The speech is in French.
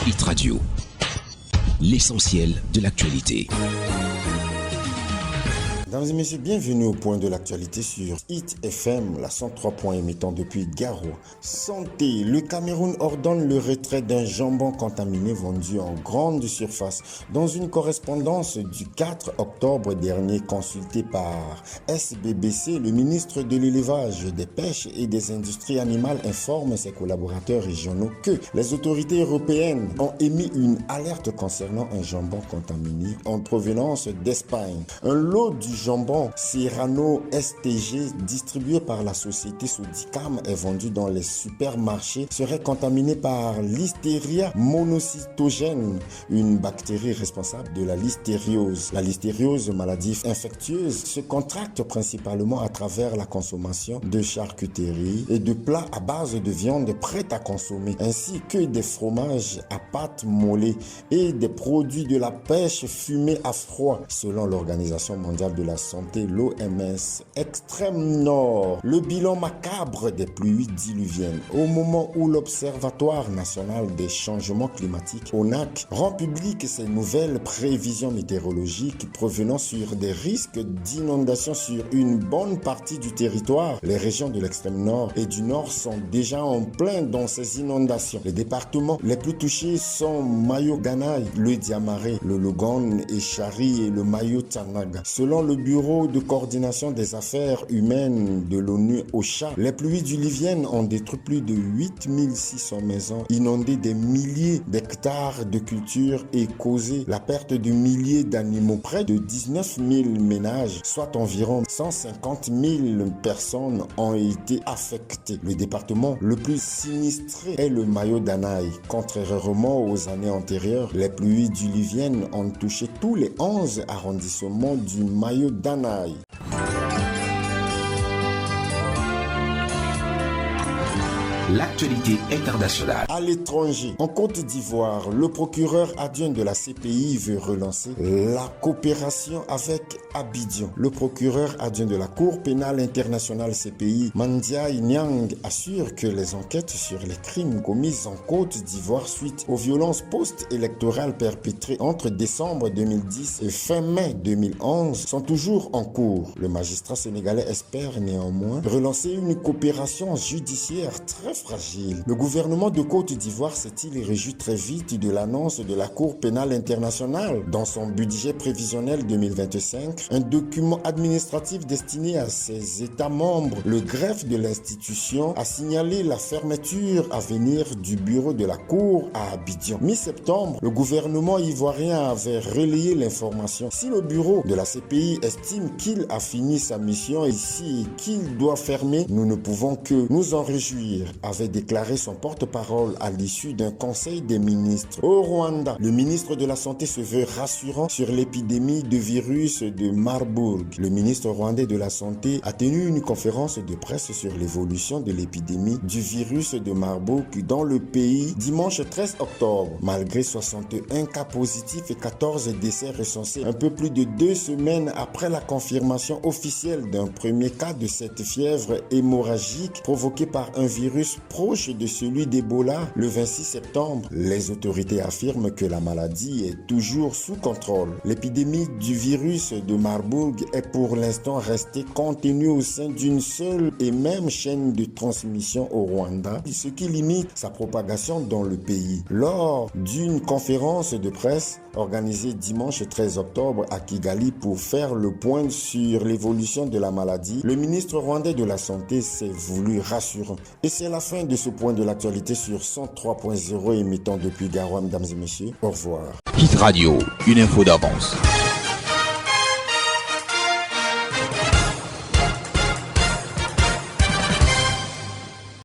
Hit Radio, l'essentiel de l'actualité. Mesdames et messieurs, bienvenue au point de l'actualité sur Hit FM, la 103 points émettant depuis Garoua. Santé, le Cameroun ordonne le retrait d'un jambon contaminé vendu en grande surface. Dans une correspondance du 4 octobre dernier consultée par SBBC, le ministre de l'élevage, des pêches et des industries animales informe ses collaborateurs régionaux que les autorités européennes ont émis une alerte concernant un jambon contaminé en provenance d'Espagne. Un lot du jambon Serrano STG distribué par la société Sodicam est vendu dans les supermarchés serait contaminé par Listeria monocytogène, une bactérie responsable de la listériose. La listériose, maladie infectieuse, se contracte principalement à travers la consommation de charcuterie et de plats à base de viande prête à consommer, ainsi que des fromages à pâte mollée et des produits de la pêche fumée à froid, selon l'Organisation mondiale de la santé, l'OMS. Extrême Nord, le bilan macabre des pluies diluviennes. Au moment où l'Observatoire national des changements climatiques, ONAC, rend public ses nouvelles prévisions météorologiques provenant sur des risques d'inondation sur une bonne partie du territoire, les régions de l'extrême nord et du nord sont déjà en plein dans ces inondations. Les départements les plus touchés sont Mayo-Ganaï, le Diamaré, le Logan et Chari et le Mayo-Tanaga. Selon le Bureau de coordination des affaires humaines de l'ONU OCHA, les pluies diluviennes ont détruit plus de 8600 maisons, inondé des milliers d'hectares de cultures et causé la perte de milliers d'animaux. Près de 19 000 ménages, soit environ 150 000 personnes, ont été affectées. Le département le plus sinistré est le Mayo-Danaï. Contrairement aux années antérieures, les pluies diluviennes ont touché tous les 11 arrondissements du Mayo-Danaï. L'actualité internationale. À l'étranger, en Côte d'Ivoire, le procureur adjoint de la CPI veut relancer la coopération avec Abidjan. Le procureur adjoint de la Cour pénale internationale CPI, Mandiaye Niang, assure que les enquêtes sur les crimes commis en Côte d'Ivoire suite aux violences post-électorales perpétrées entre décembre 2010 et fin mai 2011 sont toujours en cours. Le magistrat sénégalais espère néanmoins relancer une coopération judiciaire très fragile. Le gouvernement de Côte d'Ivoire s'est-il réjoui très vite de l'annonce de la Cour pénale internationale dans son budget prévisionnel 2025, un document administratif destiné à ses États membres. Le greffe de l'institution a signalé la fermeture à venir du bureau de la Cour à Abidjan. Mi-septembre, le gouvernement ivoirien avait relayé l'information. Si le bureau de la CPI estime qu'il a fini sa mission ici et qu'il doit fermer, nous ne pouvons que nous en réjouir, avait déclaré son porte-parole à l'issue d'un conseil des ministres. Au Rwanda, le ministre de la Santé se veut rassurant sur l'épidémie de virus de Marburg. Le ministre rwandais de la Santé a tenu une conférence de presse sur l'évolution de l'épidémie du virus de Marburg dans le pays dimanche 13 octobre. Malgré 61 cas positifs et 14 décès recensés un peu plus de 2 semaines après la confirmation officielle d'un premier cas de cette fièvre hémorragique provoquée par un virus proche de celui d'Ebola le 26 septembre, les autorités affirment que la maladie est toujours sous contrôle. L'épidémie du virus de Marburg est pour l'instant restée contenue au sein d'une seule et même chaîne de transmission au Rwanda, ce qui limite sa propagation dans le pays. Lors d'une conférence de presse organisée dimanche 13 octobre à Kigali pour faire le point sur l'évolution de la maladie, le ministre rwandais de la Santé s'est voulu rassurant. Et c'est la fin de ce point de l'actualité sur 103.0 émettant depuis Garoua, mesdames et messieurs. Au revoir. Hit Radio, une info d'avance.